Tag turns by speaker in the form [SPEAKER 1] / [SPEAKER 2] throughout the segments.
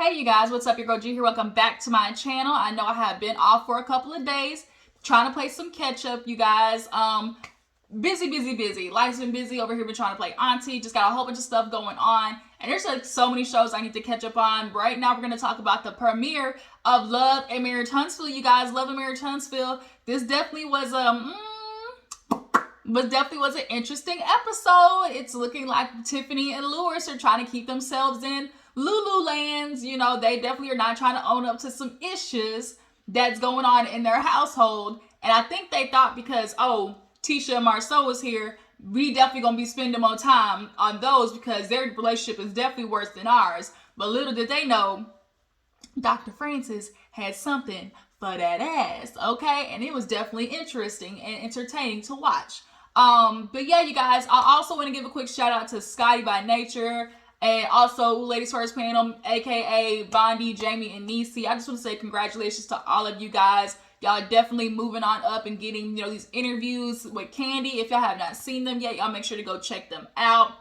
[SPEAKER 1] Hey you guys, what's up? Your girl G here. Welcome back to my channel. I know I have been off for a couple of days trying to play some catch up, you guys. Busy. Life's been busy over here. Been trying to play Auntie. Just got a whole bunch of stuff going on. And there's like so many shows I need to catch up on. Right now we're going to talk about the premiere of Love and Marriage Huntsville, you guys. Love and Marriage Huntsville. This definitely was an interesting episode. It's looking like Tiffany and Lewis are trying to keep themselves in Lululands. You know, they definitely are not trying to own up to some issues that's going on in their household. And I think they thought because, Tisha and Marcel was here, we definitely gonna be spending more time on those because their relationship is definitely worse than ours. But little did they know, Dr. Francis had something for that ass, okay? And it was definitely interesting and entertaining to watch. But yeah, you guys, I also want to give a quick shout out to Scotty by Nature and also Ladies First Panel, aka Bondi, Jamie, and Niecy. I just want to say congratulations to all of you guys. Y'all are definitely moving on up and getting, these interviews with Candy. If y'all have not seen them yet, y'all make sure to go check them out.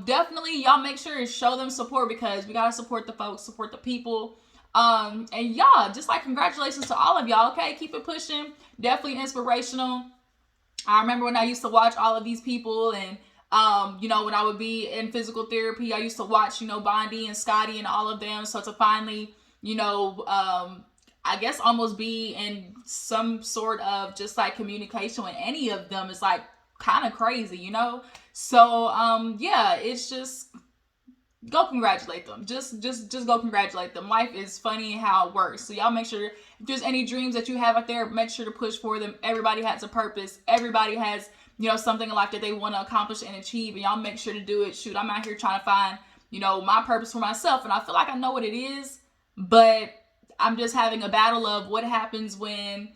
[SPEAKER 1] Definitely, y'all make sure to show them support because we gotta support the folks, support the people. And y'all, just like congratulations to all of y'all, okay? Keep it pushing. Definitely inspirational. I remember when I used to watch all of these people and, when I would be in physical therapy, I used to watch, Bondi and Scotty and all of them. So to finally, I guess almost be in some sort of just like communication with any of them is like kind of crazy, So, yeah, it's just go congratulate them. Just go congratulate them. Life is funny how it works. So y'all make sure if there's any dreams that you have out there, make sure to push for them. Everybody has a purpose. Everybody has, something in life that they want to accomplish and achieve. And y'all make sure to do it. Shoot, I'm out here trying to find, my purpose for myself. And I feel like I know what it is, but I'm just having a battle of what happens when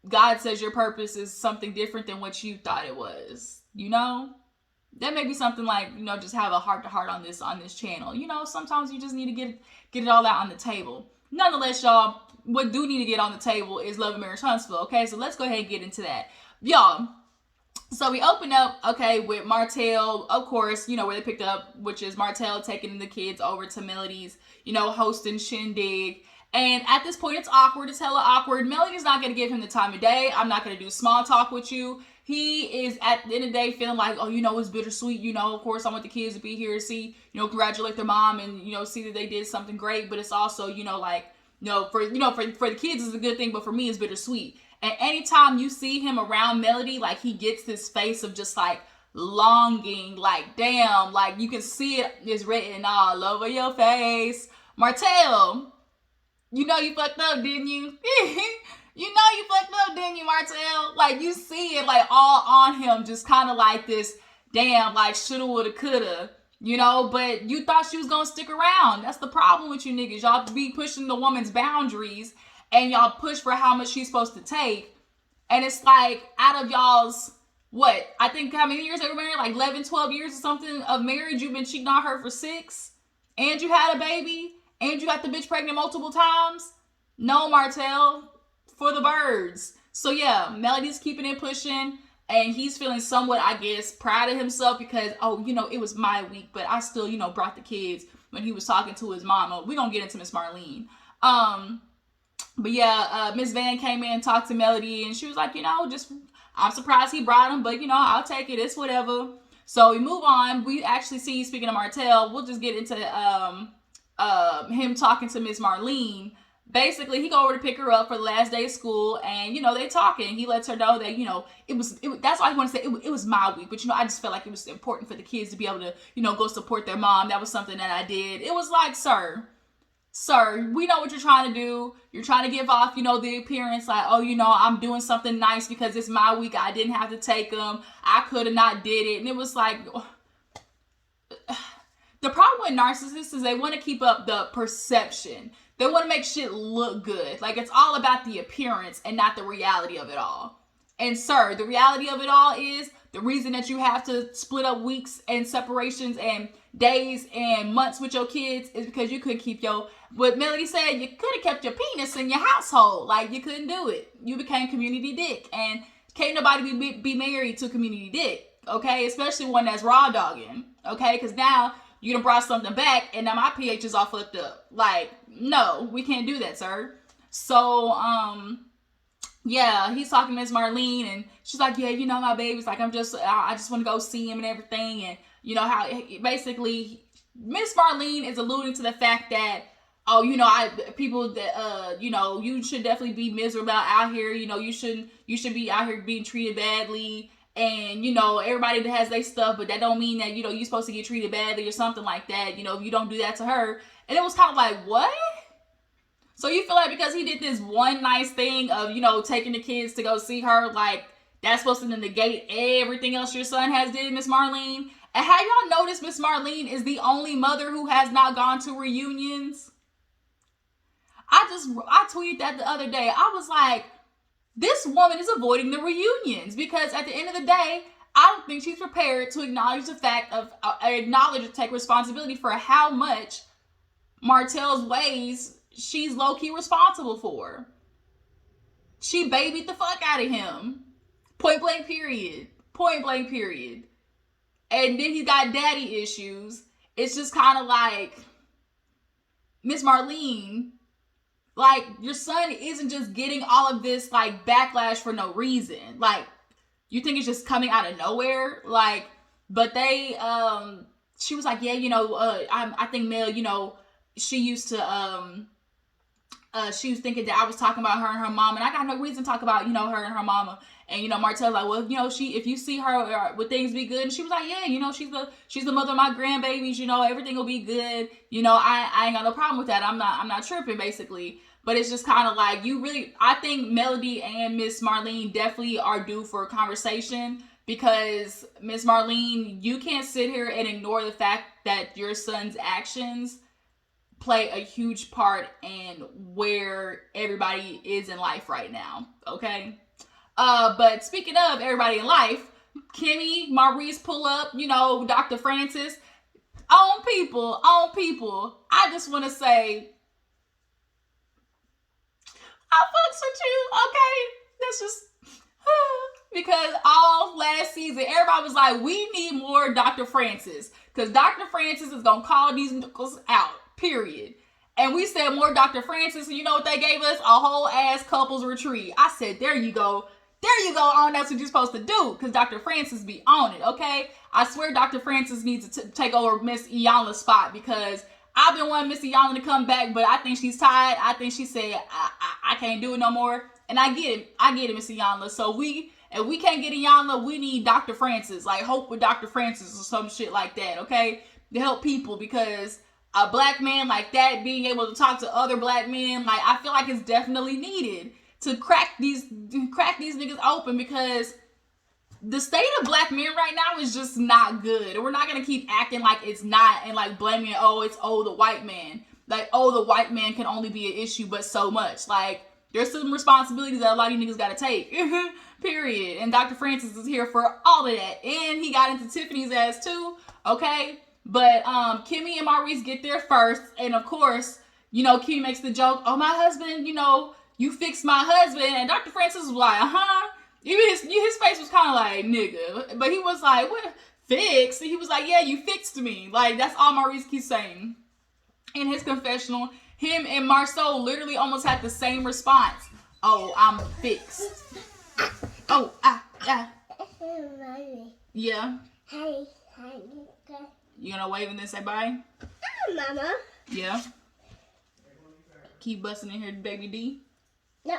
[SPEAKER 1] God says your purpose is something different than what you thought it was, That may be something like, just have a heart-to-heart on this channel. Sometimes you just need to get it all out on the table. Nonetheless, y'all, what do need to get on the table is Love and Marriage Huntsville, okay? So let's go ahead and get into that. Y'all, so we open up, okay, with Martel, of course, where they picked up, which is Martel taking the kids over to Melody's, hosting shindig. And at this point, it's awkward. It's hella awkward. Melody's not going to give him the time of day. I'm not going to do small talk with you. He is, at the end of the day, feeling like, it's bittersweet. Of course, I want the kids to be here to see, congratulate their mom and, see that they did something great. But it's also, for the kids, it's a good thing. But for me, it's bittersweet. And anytime you see him around Melody, like, he gets this face of just, like, longing, like, damn, like, you can see it is written all over your face. Martel, you fucked up, didn't you? You fucked up, didn't you, Martel? Like, you see it, like, all on him, just kind of like this, damn, like, shoulda, woulda, coulda, but you thought she was gonna stick around. That's the problem with you niggas. Y'all be pushing the woman's boundaries, and y'all push for how much she's supposed to take, and it's like, out of y'all's, I think how many years they were married? Like 11, 12 years or something of marriage. You've been cheating on her for 6, and you had a baby, and you got the bitch pregnant multiple times. No, Martel, for the birds. So yeah, Melody's keeping it pushing, and he's feeling somewhat, I guess, proud of himself because, it was my week, but I still, brought the kids when he was talking to his mama. We're gonna get into Miss Marlene. But yeah, Miss Van came in and talked to Melody, and she was like, I'm surprised he brought him, but, I'll take it. It's whatever. So we move on. We actually see, speaking of Martel, we'll just get into him talking to Miss Marlene. Basically, he go over to pick her up for the last day of school, and, they talking. He lets her know that, that's all he wanted to say. It was my week, but, I just felt like it was important for the kids to be able to, go support their mom. That was something that I did. It was like, sir, we know what you're trying to do. You're trying to give off, the appearance like, I'm doing something nice because it's my week. I didn't have to take them. I could have not did it. And it was like, the problem with narcissists is they want to keep up the perception. They want to make shit look good. Like, it's all about the appearance and not the reality of it all. And sir, the reality of it all is the reason that you have to split up weeks and separations and days and months with your kids is because you couldn't keep what Melody said, you could have kept your penis in your household. Like, you couldn't do it. You became community dick. And can't nobody be married to community dick, okay? Especially one that's raw dogging, okay? Because now you done brought something back and now my pH is all flipped up. Like, no, we can't do that, sir. So, yeah, he's talking to Miss Marlene, and she's like, yeah, you know, my baby's like, I just want to go see him and everything. And, you know, how basically Miss Marlene is alluding to the fact that, oh, you know, people that, you know, you should definitely be miserable out here. You know, you should be out here being treated badly. And, you know, everybody that has their stuff, but that don't mean that, you know, you're supposed to get treated badly or something like that. You know, if you don't do that to her. And it was kind of like, what? So you feel like because he did this one nice thing of, you know, taking the kids to go see her, like, that's supposed to negate everything else your son has did, Miss Marlene? And have y'all noticed Miss Marlene is the only mother who has not gone to reunions? I tweeted that the other day. I was like, this woman is avoiding the reunions because at the end of the day, I don't think she's prepared to acknowledge the fact of, acknowledge and take responsibility for how much Martel's ways she's low-key responsible for. She babied the fuck out of him. Point blank period. Point blank period. And then he's got daddy issues. It's just kind of like, Miss Marlene, like, your son isn't just getting all of this, like, backlash for no reason. Like, you think it's just coming out of nowhere? Like, but they, she was like, yeah, you know, I think Mel, you know, she used to, she was thinking that I was talking about her and her mom, and I got no reason to talk about, you know, her and her mama. And, you know, Martel's like, well, you know, if you see her, would things be good? And she was like, yeah, you know, she's the mother of my grandbabies, you know, everything will be good. You know, I ain't got no problem with that. I'm not tripping, basically. But it's just kind of like, I think Melody and Miss Marlene definitely are due for a conversation, because Miss Marlene, you can't sit here and ignore the fact that your son's actions play a huge part in where everybody is in life right now, okay? But speaking of everybody in life, Kimmy, Maurice pull up, you know, Dr. Francis, on people. I just want to say, I fucks with you, okay? That's just, because all last season, everybody was like, we need more Dr. Francis, because Dr. Francis is going to call these nickels out. Period. And we said more Dr. Francis, and you know what they gave us? A whole ass couples retreat. I said, there you go. On, that's what you're supposed to do, because Dr. Francis be on it, okay? I swear Dr. Francis needs to take over Miss Iyanla's spot, because I've been wanting Miss Iyanla to come back, but I think she's tired. I think she said, I can't do it no more. And I get it, Miss Iyanla. So if we can't get Iyanla, we need Dr. Francis, like Hope with Dr. Francis or some shit like that, okay? To help people, because a black man like that being able to talk to other black men, like, I feel like it's definitely needed to crack these niggas open, because the state of black men right now is just not good. And we're not going to keep acting like it's not and like blaming, the white man. Like, the white man can only be an issue, but so much. Like, there's some responsibilities that a lot of you niggas got to take. Period. And Dr. Francis is here for all of that. And he got into Tiffany's ass too. Okay? But Kimmy and Maurice get there first, and of course, you know, Kimmy makes the joke, oh, my husband, you know, you fixed my husband, and Dr. Francis was like, even his face was kind of like, nigga, but he was like, what, fix? And he was like, yeah, you fixed me. Like, that's all Maurice keeps saying. In his confessional, him and Marceau literally almost had the same response. Oh, I'm fixed. Oh, yeah.
[SPEAKER 2] Hey.
[SPEAKER 1] You gonna wave and then say bye?
[SPEAKER 2] Mama.
[SPEAKER 1] Yeah. Keep busting in here, baby D.
[SPEAKER 2] No.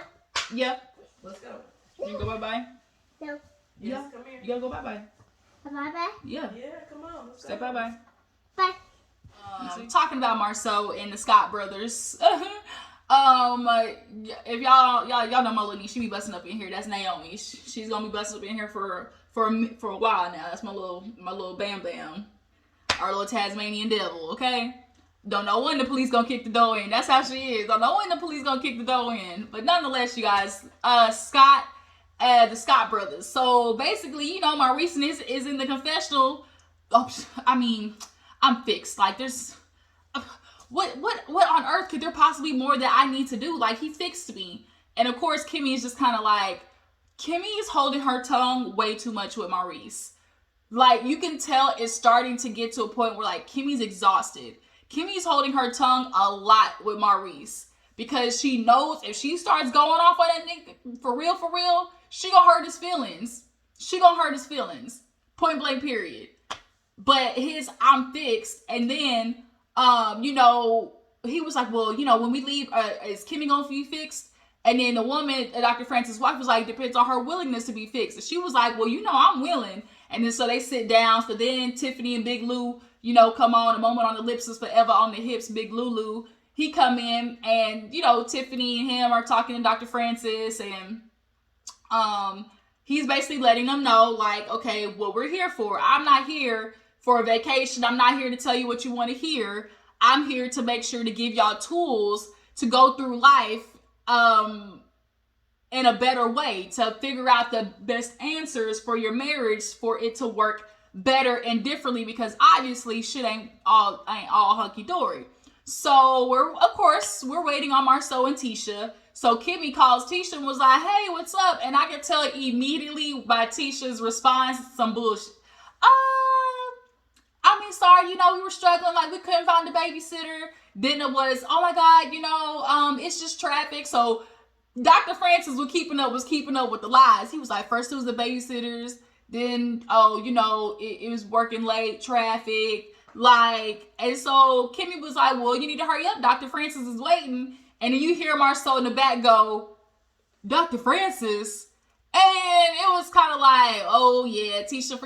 [SPEAKER 1] Yeah.
[SPEAKER 3] Let's go.
[SPEAKER 1] You go bye-bye?
[SPEAKER 2] No.
[SPEAKER 1] Yeah.
[SPEAKER 3] Come here.
[SPEAKER 1] You gotta go bye-bye.
[SPEAKER 2] Bye-bye.
[SPEAKER 1] Yeah.
[SPEAKER 3] Yeah, come on. Let's
[SPEAKER 1] Say
[SPEAKER 3] go.
[SPEAKER 1] bye-bye.
[SPEAKER 2] Bye.
[SPEAKER 1] Talking about Marceau and the Scott brothers. If y'all know my little niece, she be busting up in here. That's Naomi. She's gonna be busting up in here for a while now. That's my little Bam Bam, our little Tasmanian devil. Okay, don't know when the police gonna kick the door in. That's how she is. Don't know when the police gonna kick the door in. But nonetheless, you guys, Scott, the Scott brothers. So basically, you know, Maurice is in the confessional. Oh, I mean, I'm fixed. Like, there's what on earth could there possibly be more that I need to do? Like, he fixed me. And of course, Kimmy is just kind of like, Kimmy is holding her tongue way too much with Maurice. Like, you can tell it's starting to get to a point where, like, Kimmy's exhausted. Kimmy's holding her tongue a lot with Maurice because she knows if she starts going off on that nigga for real, she gonna hurt his feelings. She gonna hurt his feelings. Point blank, period. But his I'm fixed, and then, you know, he was like, well, you know, when we leave, is Kimmy gonna be fixed? And then the woman, Dr. Francis' wife, was like, depends on her willingness to be fixed. And she was like, well, you know, I'm willing. And then so they sit down. So then Tiffany and Big Lou, you know, come on. A moment on the lips is forever on the hips. Big Lulu, he come in, and, you know, Tiffany and him are talking to Dr. Francis, and he's basically letting them know, like, okay, what we're here for. I'm not here for a vacation. I'm not here to tell you what you want to hear. I'm here to make sure to give y'all tools to go through life in a better way, to figure out the best answers for your marriage for it to work better and differently, because obviously shit ain't all hunky-dory. So we're waiting on Marceau and Tisha. So Kimmy calls Tisha and was like, hey, what's up? And I can tell immediately by Tisha's response, some bullshit. I mean, sorry, you know, we were struggling, like we couldn't find a babysitter. Then it was, oh my God, you know, it's just traffic. So Dr. Francis was keeping up with the lies. He was like, first it was the babysitters, then, oh, you know, it was working late, traffic, like, and so Kimmy was like, well, you need to hurry up. Dr. Francis is waiting. And then you hear Marceau in the back go, Dr. Francis. And it was kind of like, oh yeah, Tisha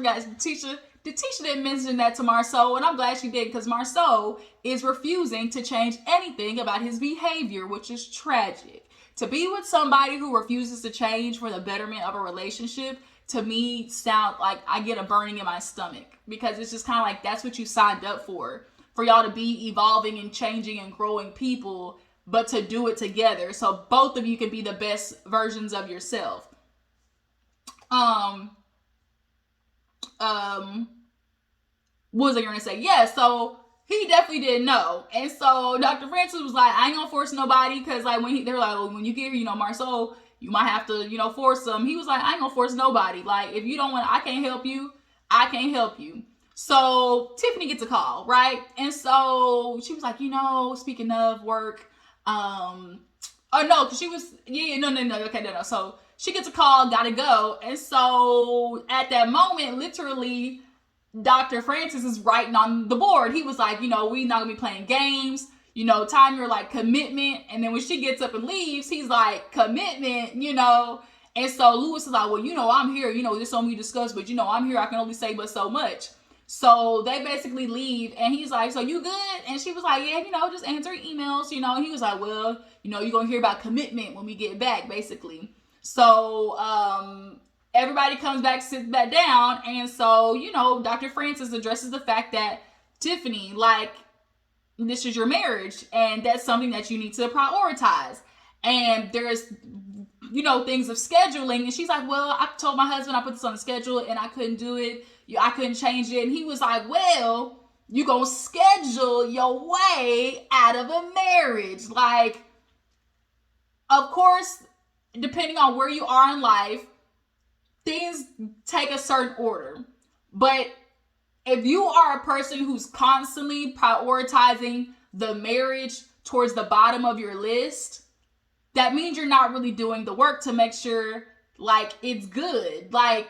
[SPEAKER 1] didn't mention that to Marceau, and I'm glad she did, because Marceau is refusing to change anything about his behavior, which is tragic. To be with somebody who refuses to change for the betterment of a relationship, to me, sound like I get a burning in my stomach, because it's just kind of like, that's what you signed up for y'all to be evolving and changing and growing people, but to do it together, so both of you can be the best versions of yourself. What was I gonna say? Yeah, so he definitely didn't know. And so Dr. Francis was like, I ain't gonna force nobody, because like they were like, well, when you get here, you know, Marceau, you might have to, you know, force them. He was like, I ain't gonna force nobody. Like, if you don't want, I can't help you. So Tiffany gets a call, right? And so she was like, you know, speaking of work, no, because she was, no. So she gets a call, gotta go. And so at that moment, literally, Dr. Francis is writing on the board. He was like, you know, we not gonna be playing games, you know, time your like commitment. And then when she gets up and leaves, he's like, commitment, you know. And so Lewis is like, well, you know, I'm here, you know, this something we discussed, but you know, I'm here, I can only say but so much. So they basically leave, and he's like, so you good? And she was like, yeah, you know, just answer emails, you know. And he was like, well, you know, you're gonna hear about commitment when we get back, basically. So everybody comes back, sits back down, and so, you know, Dr. Francis addresses the fact that, Tiffany, like, this is your marriage, and that's something that you need to prioritize. And there's, you know, things of scheduling. And she's like, well, I told my husband I put this on the schedule, and I couldn't do it. I couldn't change it. And he was like, well, you gonna schedule your way out of a marriage. Like, of course, depending on where you are in life, things take a certain order. But if you are a person who's constantly prioritizing the marriage towards the bottom of your list, that means you're not really doing the work to make sure, like, it's good. Like,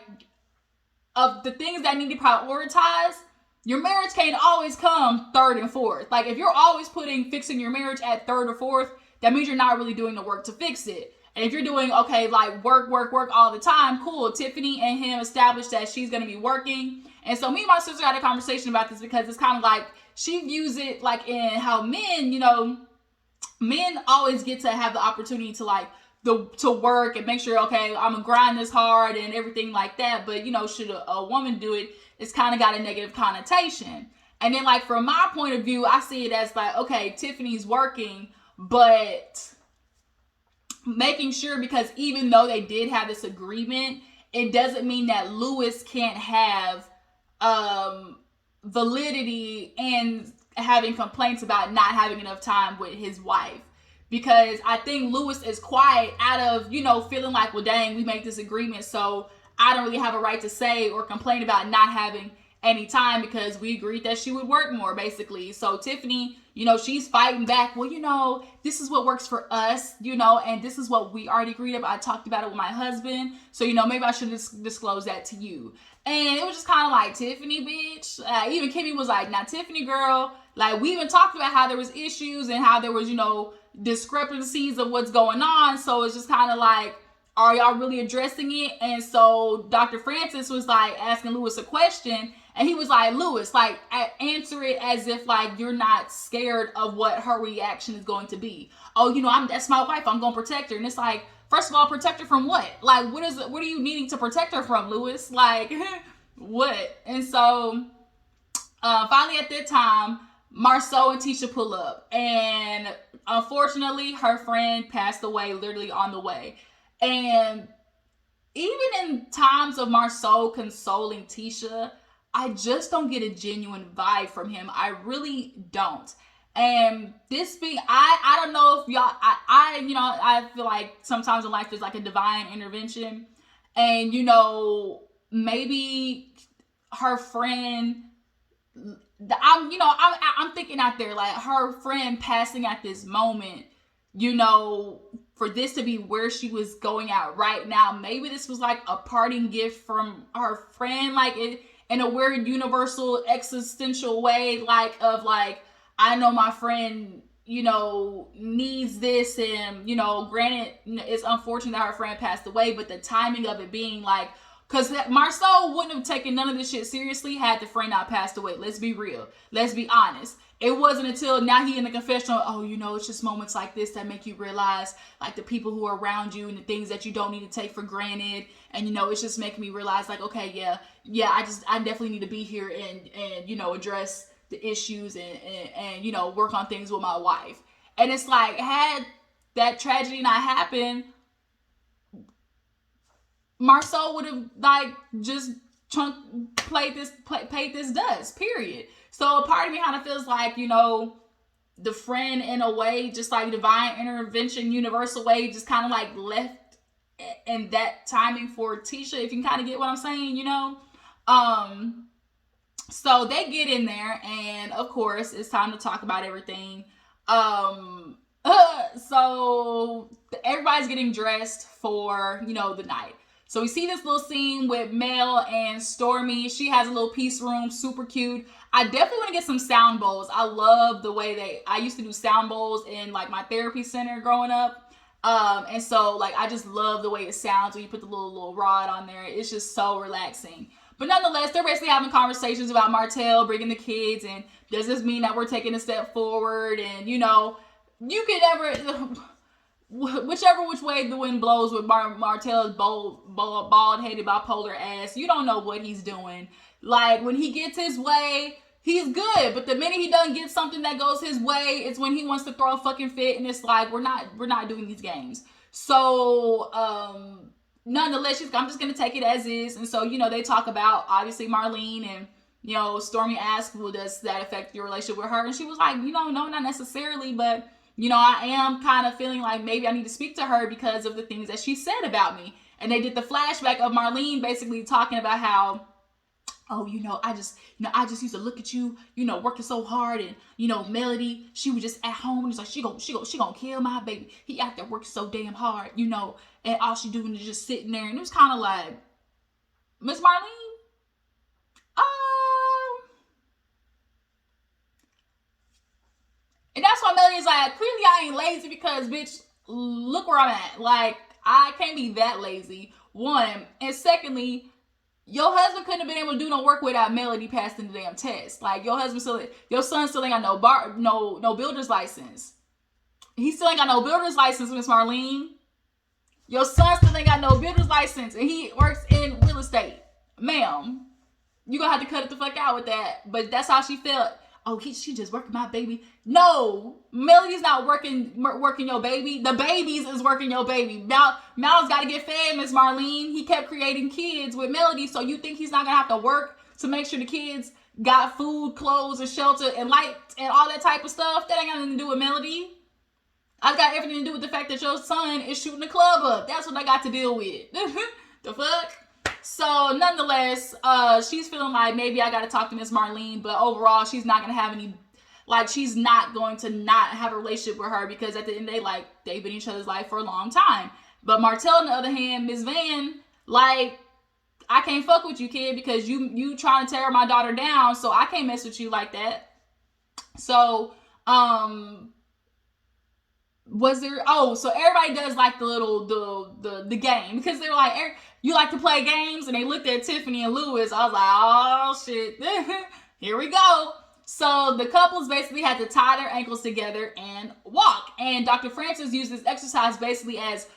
[SPEAKER 1] of the things that need to prioritize, your marriage can't always come third and fourth. Like, if you're always putting fixing your marriage at third or fourth, that means you're not really doing the work to fix it. And if you're doing, okay, like work all the time, cool. Tiffany and him established that she's going to be working. And so me and my sister had a conversation about this, because it's kind of like, she views it like in how men, you know, men always get to have the opportunity to like, to work and make sure, okay, I'm gonna grind this hard and everything like that. But, you know, should a woman do it, it's kind of got a negative connotation. And then, like, from my point of view, I see it as like, okay, Tiffany's working, but making sure, because even though they did have this agreement, it doesn't mean that Lewis can't have validity and having complaints about not having enough time with his wife. Because I think Lewis is quiet out of, you know, feeling like, well, dang, we make this agreement, so I don't really have a right to say or complain about not having any time because we agreed that she would work more, basically. So Tiffany, she's fighting back. Well, this is what works for us, and this is what we already agreed about. I talked about it with my husband. So, maybe I should disclose that to you. And it was just kind of like, Tiffany, bitch. Even Kimmy was like, now, Tiffany, girl, like, we even talked about how there was issues and how there was, discrepancies of what's going on. So it's just kind of like, are y'all really addressing it? And so Dr. Francis was like asking Lewis a question, and he was like, Lewis, like, answer it as if like you're not scared of what her reaction is going to be. Oh, that's my wife, I'm gonna protect her. And it's like, first of all, protect her from what? Like, what are you needing to protect her from, Lewis? Like, what? And so finally at that time, Marceau and Tisha pull up, and unfortunately her friend passed away literally on the way. And even in times of Marceau consoling Tisha, I just don't get a genuine vibe from him. I really don't. And this being, I don't know if y'all, I feel like sometimes in life there's like a divine intervention. And, maybe her friend, I'm thinking out there, like her friend passing at this moment, for this to be where she was going out right now. Maybe this was like a parting gift from her friend, like in a weird universal existential way, like of like, I know my friend, needs this, and, granted, it's unfortunate that her friend passed away, but the timing of it being like, because Marceau wouldn't have taken none of this shit seriously had the friend not passed away. Let's be real. Let's be honest. It wasn't until now he in the confessional, it's just moments like this that make you realize, like, the people who are around you and the things that you don't need to take for granted. And, it's just making me realize, like, okay, yeah, I definitely need to be here and address the issues and work on things with my wife. And it's like, had that tragedy not happened, Marceau would have like just paid this dust, period. So a part of me kind of feels like, the friend in a way, just like divine intervention, universal way, just kind of like left in that timing for Tisha, if you can kind of get what I'm saying, So they get in there, and of course it's time to talk about everything. So everybody's getting dressed for, the night. So we see this little scene with Mel and Stormy. She has a little piece room, super cute. I definitely want to get some sound bowls. I love the way I used to do sound bowls in like my therapy center growing up. And so like, I just love the way it sounds when you put the little rod on there. It's just so relaxing. But nonetheless, they're basically having conversations about Martel bringing the kids, and does this mean that we're taking a step forward? And, you can never, which way the wind blows with Martel's bald-headed bipolar ass, you don't know what he's doing. Like, when he gets his way, he's good. But the minute he doesn't get something that goes his way, it's when he wants to throw a fucking fit, and it's like, we're not doing these games. So, nonetheless, I'm just going to take it as is. And so, they talk about, obviously, Marlene, and, Stormy asked, well, does that affect your relationship with her? And she was like, no, not necessarily, but, I am kind of feeling like maybe I need to speak to her because of the things that she said about me. And they did the flashback of Marlene basically talking about how, I just used to look at you, working so hard, and, Melody, she was just at home, and it's like, she gonna kill my baby. He out there working so damn hard, and all she doing is just sitting there. And it was kind of like, Miss Marlene, and that's why Melody's like, clearly I ain't lazy because, bitch, look where I'm at. Like, I can't be that lazy, one. And secondly, your husband couldn't have been able to do no work without Melody passing the damn test. Like, your son still ain't got no builder's license. He still ain't got no builder's license, Miss Marlene. Your son still ain't got no builder's license, and he works in real estate. Ma'am, you gonna have to cut it the fuck out with that. But that's how she felt. Oh, she just working my baby. No, Melody's not working your baby. The babies is working your baby. Mal's got to get fed, Miss Marlene. He kept creating kids with Melody, so you think he's not going to have to work to make sure the kids got food, clothes, and shelter, and light, and all that type of stuff? That ain't got nothing to do with Melody. I've got everything to do with the fact that your son is shooting the club up. That's what I got to deal with. The fuck? So nonetheless, she's feeling like maybe I got to talk to Miss Marlene, but overall, she's not going to have any, like, she's not going to not have a relationship with her because at the end of the day, like, they've been in each other's life for a long time. But Martel, on the other hand, Miss Van, like, I can't fuck with you, kid, because you trying to tear my daughter down, so I can't mess with you like that. So, was there, so everybody does like the little, the game, because they were like, you like to play games, and they looked at Tiffany and Lewis. I was like, oh shit, here we go. So the couples basically had to tie their ankles together and walk, and Dr. Francis used this exercise basically as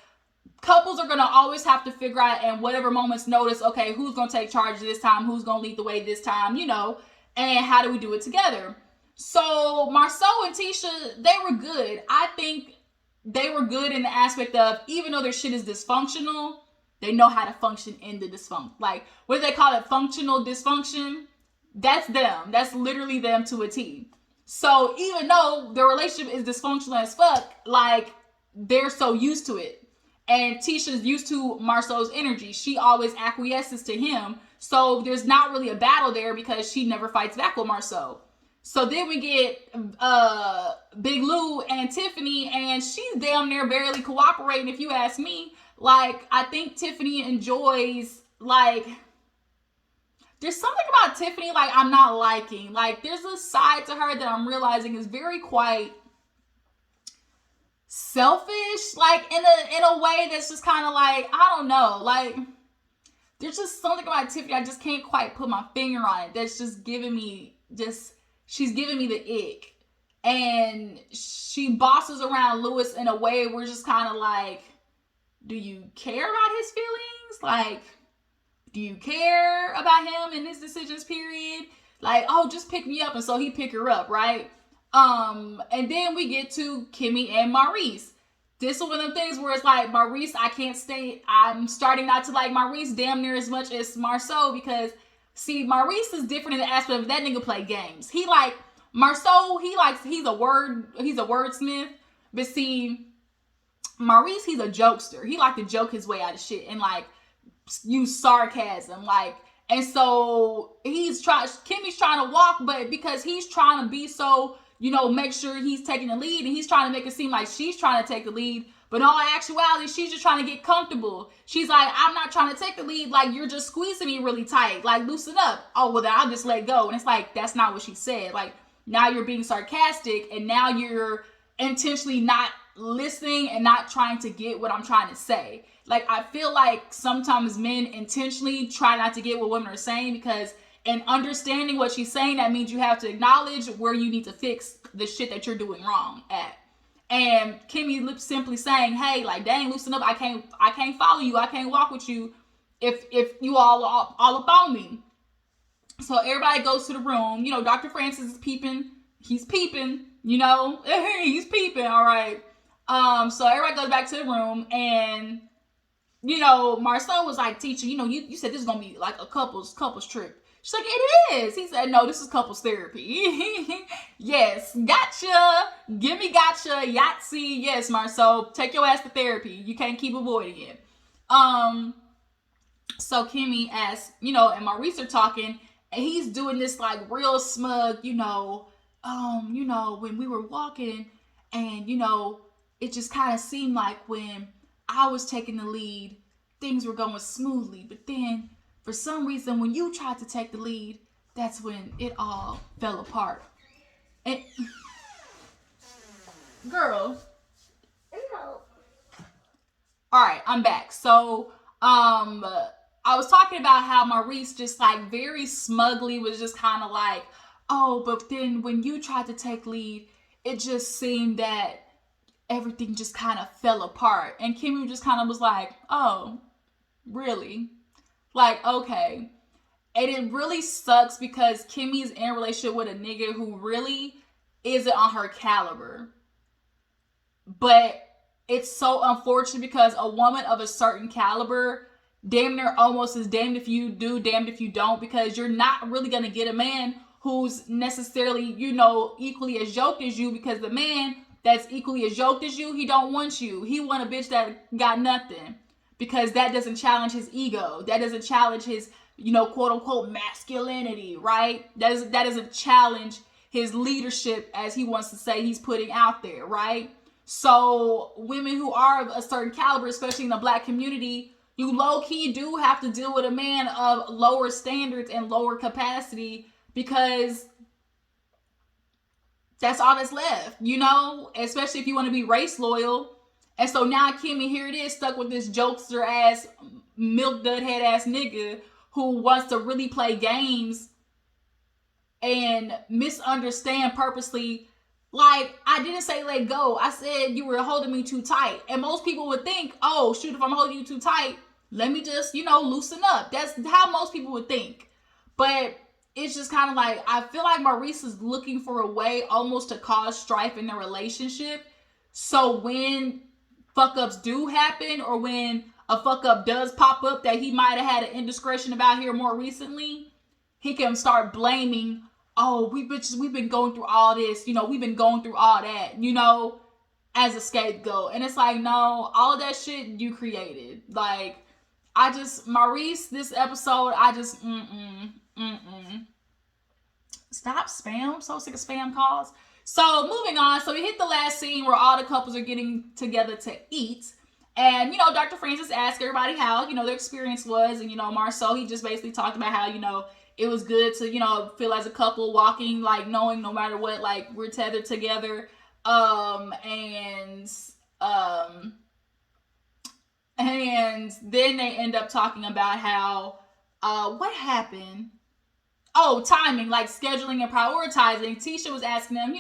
[SPEAKER 1] couples are going to always have to figure out in whatever moment's notice, okay, who's going to take charge this time, who's going to lead the way this time, and how do we do it together? So Marceau and Tisha, they were good. I think they were good in the aspect of, even though their shit is dysfunctional, they know how to function in the dysfunction. Like, what do they call it? Functional dysfunction? That's them. That's literally them to a T. So even though their relationship is dysfunctional as fuck, like, they're so used to it. And Tisha's used to Marceau's energy. She always acquiesces to him. So there's not really a battle there because she never fights back with Marceau. So then we get Big Lou and Tiffany, and she's damn near barely cooperating, if you ask me. Like, I think Tiffany enjoys, like, there's something about Tiffany, like, I'm not liking. Like, there's a side to her that I'm realizing is very quite selfish, like, in a way that's just kind of like, I don't know, like, there's just something about Tiffany I just can't quite put my finger on it that's just giving me she's giving me the ick. And she bosses around Lewis in a way where it's just kind of like, do you care about his feelings? Like, do you care about him and his decisions, period? Like, oh, just pick me up. And so he pick her up, right? And then we get to Kimmy and Maurice. This is one of the things where it's like, Maurice, I'm starting not to like Maurice damn near as much as Marceau, because, see, Maurice is different in the aspect of that nigga play games. He like, Marceau, he's a wordsmith, but see, Maurice, he's a jokester. He like to joke his way out of shit and like use sarcasm, like, and so Kimmy's trying to walk, but because he's trying to be so, make sure he's taking the lead, and he's trying to make it seem like she's trying to take the lead, but in all actuality, she's just trying to get comfortable. She's like, I'm not trying to take the lead, like, you're just squeezing me really tight, like, loosen up. Oh, well, then I'll just let go. And it's like, that's not what she said. Like, now you're being sarcastic, and now you're intentionally not listening and not trying to get what I'm trying to say. Like, I feel like sometimes men intentionally try not to get what women are saying, because in understanding what she's saying, that means you have to acknowledge where you need to fix the shit that you're doing wrong at. And Kimmy simply saying, hey, like, dang, loosen up. I can't follow you. I can't walk with you if you all up on me. So everybody goes to the room. Dr. Francis is peeping. He's peeping, he's peeping. All right. So everybody goes back to the room, and, Marcel was like, teacher, you said this is going to be like a couples trip. She's like, it is. He said, no, this is couples therapy. Yes, gotcha. Gimme gotcha. Yahtzee. Yes, Marcel, take your ass to therapy. You can't keep avoiding it. So Kimmy asks, and Maurice are talking, and he's doing this like real smug, when we were walking, and, it just kind of seemed like when I was taking the lead, things were going smoothly. But then, for some reason, when you tried to take the lead, that's when it all fell apart. And, girl.
[SPEAKER 2] No.
[SPEAKER 1] All right, I'm back. So, I was talking about how Maurice just like very smugly was just kind of like, oh, but then when you tried to take lead, it just seemed that everything just kind of fell apart. And Kimmy just kind of was like, oh, really? Like, okay. And it really sucks because Kimmy's in a relationship with a nigga who really isn't on her caliber. But it's so unfortunate because a woman of a certain caliber damn near almost is damned if you do, damned if you don't, because you're not really going to get a man who's necessarily, equally as yoked as you, because the man that's equally as yoked as you, he don't want you. He want a bitch that got nothing. because that doesn't challenge his ego. That doesn't challenge his, quote unquote masculinity, right? That doesn't challenge his leadership, as he wants to say he's putting out there, right? So women who are of a certain caliber, especially in the Black community, you low-key do have to deal with a man of lower standards and lower capacity, because that's all that's left, especially if you want to be race loyal. And so now Kimmy, here it is, stuck with this jokester ass, milk dud head ass nigga who wants to really play games and misunderstand purposely. Like, I didn't say let go. I said you were holding me too tight. And most people would think, oh, shoot, if I'm holding you too tight, let me just, loosen up. That's how most people would think. But it's just kind of like, I feel like Maurice is looking for a way almost to cause strife in their relationship. So when fuck ups do happen, or when a fuck up does pop up that he might have had an indiscretion about here more recently, he can start blaming, oh, we've been going through all this, we've been going through all that, as a scapegoat. And it's like, no, all of that shit you created. Like, Maurice, this episode, Stop spam. I'm so sick of spam calls. So moving on. So we hit the last scene where all the couples are getting together to eat. And, Dr. Francis asked everybody how, their experience was. And, Marceau, he just basically talked about how, it was good to, feel as a couple walking, like knowing no matter what, like we're tethered together. And then they end up talking about how, what happened? Oh, timing, like scheduling and prioritizing. Tisha was asking them,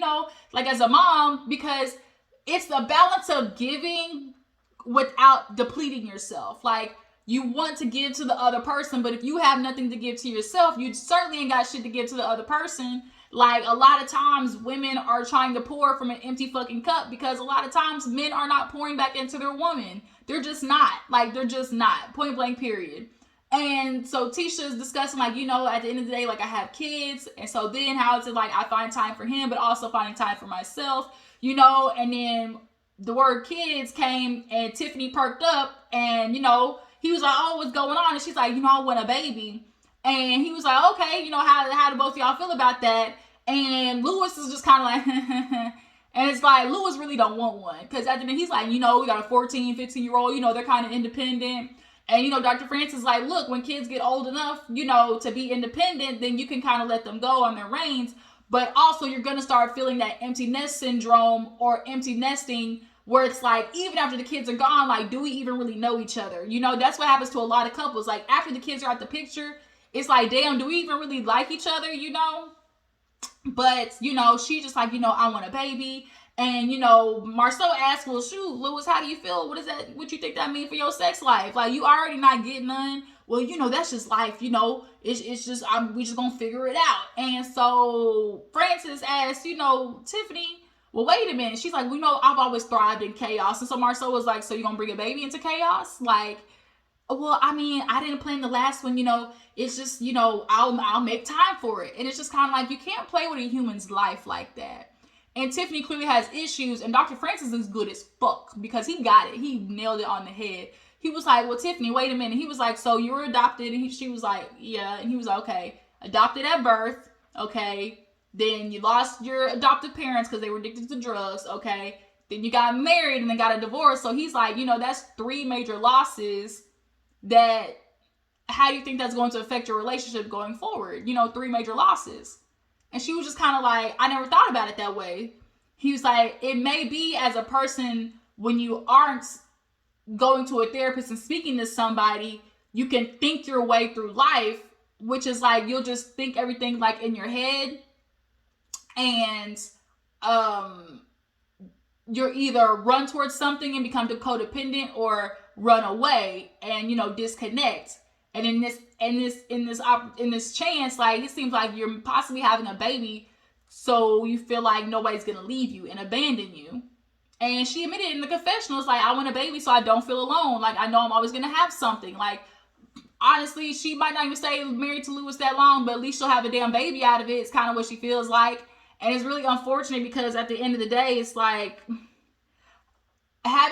[SPEAKER 1] like as a mom, because it's the balance of giving without depleting yourself. Like, you want to give to the other person, but if you have nothing to give to yourself, you certainly ain't got shit to give to the other person. Like, a lot of times women are trying to pour from an empty fucking cup, because a lot of times men are not pouring back into their woman. They're just not. Like, they're just not. Point blank, period. And so Tisha is discussing, like, at the end of the day, like, I have kids. And so then how is it like I find time for him, but also finding time for myself, and then the word kids came and Tiffany perked up and, he was like, oh, what's going on? And she's like, I want a baby. And he was like, okay, how do both of y'all feel about that? And Lewis is just kind of like, and it's like, Lewis really don't want one. Because at the end, he's like, we got a 14, 15-year-old, they're kind of independent. And, Dr. Francis is like, look, when kids get old enough, to be independent, then you can kind of let them go on their reins. But also you're going to start feeling that empty nest syndrome or empty nesting, where it's like, even after the kids are gone, like, do we even really know each other? That's what happens to a lot of couples. Like, after the kids are out the picture, it's like, damn, do we even really like each other, But, she just like, I want a baby. And, Marceau asked, well, shoot, Lewis, how do you feel? What you think that mean for your sex life? Like, you already not getting none. Well, that's just life, it's just, we just gonna figure it out. And so Francis asked, Tiffany, well, wait a minute. She's like, I've always thrived in chaos. And so Marceau was like, so you gonna bring a baby into chaos? Like, well, I mean, I didn't plan the last one, it's just, I'll make time for it. And it's just kind of like, you can't play with a human's life like that. And Tiffany clearly has issues, and Dr. Francis is good as fuck, because he got it. He nailed it on the head. He was like, well, Tiffany, wait a minute. He was like, so you were adopted? And she was like, yeah. And he was like, okay, adopted at birth, okay. Then you lost your adoptive parents because they were addicted to drugs, okay. Then you got married and then got a divorce. So he's like, that's 3 major losses that, how do you think that's going to affect your relationship going forward? 3 major losses. And she was just kind of like, I never thought about it that way. He was like, it may be as a person, when you aren't going to a therapist and speaking to somebody, you can think your way through life, which is like, you'll just think everything like in your head. And you're either run towards something and become codependent, or run away and, disconnect. And in this chance, like, it seems like you're possibly having a baby, so you feel like nobody's gonna leave you and abandon you. And she admitted in the confessional, it's like, I want a baby so I don't feel alone. Like, I know I'm always gonna have something. Like, honestly, she might not even stay married to Lewis that long, but at least she'll have a damn baby out of it. It's kind of what she feels like. And it's really unfortunate, because at the end of the day, it's like,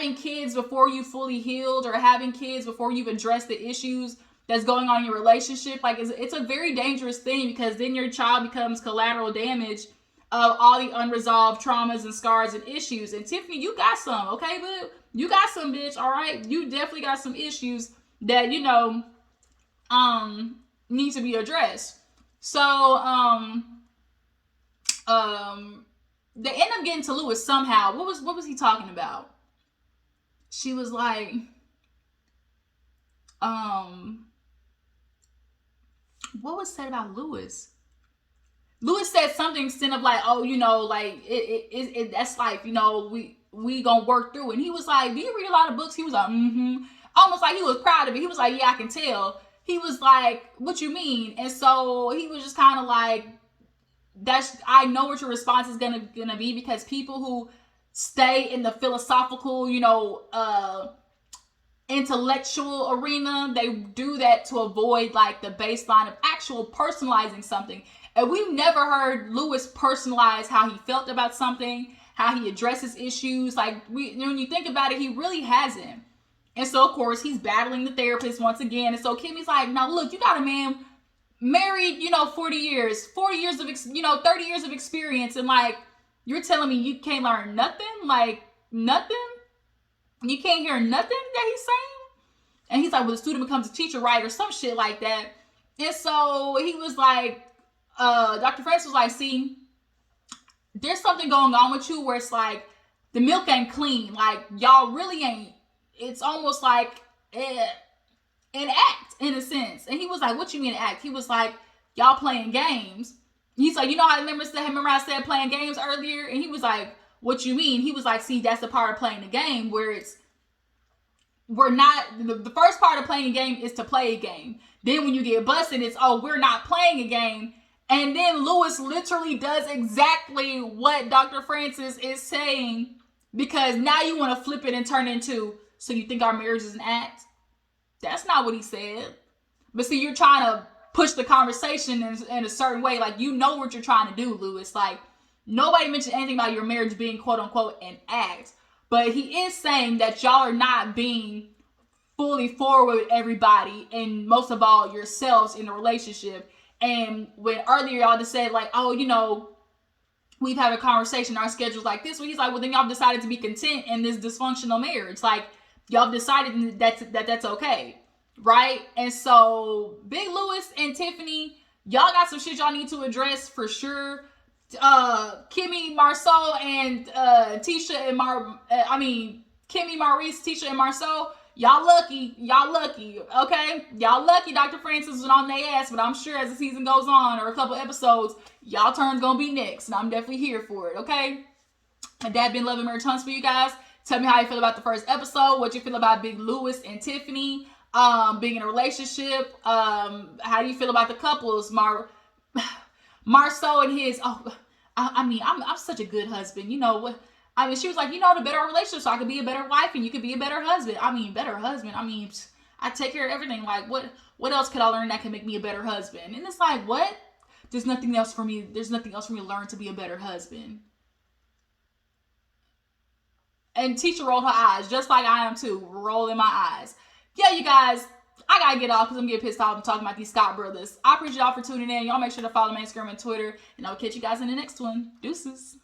[SPEAKER 1] having kids before you fully healed, or having kids before you've addressed the issues that's going on in your relationship, like it's a very dangerous thing, because then your child becomes collateral damage of all the unresolved traumas and scars and issues. And Tiffany, you got some, okay, boo? You got some, bitch, all right? You definitely got some issues that, you know, need to be addressed. So, they end up getting to Lewis somehow. What was he talking about? She was like, what was said about Lewis? Lewis said something instead of like, oh, you know, like it that's life, you know, we gonna work through it. And he was like, do you read a lot of books? He was like, almost like he was proud of it. He was like, yeah, I can tell. He was like, what you mean? And so he was just kind of like, I know what your response is gonna be, because people who stay in the philosophical, you know, intellectual arena, they do that to avoid like the baseline of actual personalizing something. And we've never heard Lewis personalize how he felt about something, how he addresses issues. Like, when you think about it, he really hasn't. And so, of course, he's battling the therapist once again. And so Kimmy's like, now look, you got a man married, you know, 40 years of, 30 years of experience. And like, you're telling me you can't learn nothing? Like, nothing? You can't hear nothing that he's saying? And he's like, well, the student becomes a teacher, right? Or some shit like that. And so he was like, Dr. Francis was like, see, there's something going on with you where it's like, the milk ain't clean. Like, y'all really ain't. It's almost like an act, in a sense. And he was like, what you mean act? He was like, y'all playing games. He's like, you know how remember I said playing games earlier? And he was like, what you mean? He was like, see, that's the part of playing the game where we're not, the first part of playing a game is to play a game. Then when you get busted, it's, oh, we're not playing a game. And then Lewis literally does exactly what Dr. Francis is saying, because now you want to flip it and turn into, so you think our marriage is an act? That's not what he said. But see, you're trying to push the conversation in a certain way. Like, you know what you're trying to do, Lewis. Like, nobody mentioned anything about your marriage being quote unquote an act. But he is saying that y'all are not being fully forward with everybody, and most of all yourselves in a relationship. And when earlier y'all just said like, oh, you know, we've had a conversation, our schedule's like this. Well, he's like, well, then y'all decided to be content in this dysfunctional marriage. Like, y'all decided that's okay, right? And so Big Lewis and Tiffany, y'all got some shit y'all need to address for sure. Kimmy, Marceau, and Tisha and Kimmy, Maurice, Tisha, and Marceau, y'all lucky, okay? Y'all lucky Dr. Francis was on their ass, but I'm sure as the season goes on, or a couple episodes, y'all turn's gonna be next, and I'm definitely here for it, okay? My dad been loving Marriage Huntsville, you guys. Tell me how you feel about the first episode, what you feel about Big Lewis and Tiffany, being in a relationship, how do you feel about the couples, Marceau and his, I'm such a good husband, you know what? I mean, she was like, you know, the better relationship, so I could be a better wife and you could be a better husband. Better husband. I take care of everything. Like, what else could I learn that can make me a better husband? And it's like, what? There's nothing else for me to learn to be a better husband. And Teacher rolled her eyes, just like I am too, rolling my eyes. Yeah, you guys, I gotta get off because I'm getting pissed off and talking about these Scott brothers. I appreciate y'all for tuning in. Y'all make sure to follow me on Instagram and Twitter, and I'll catch you guys in the next one. Deuces.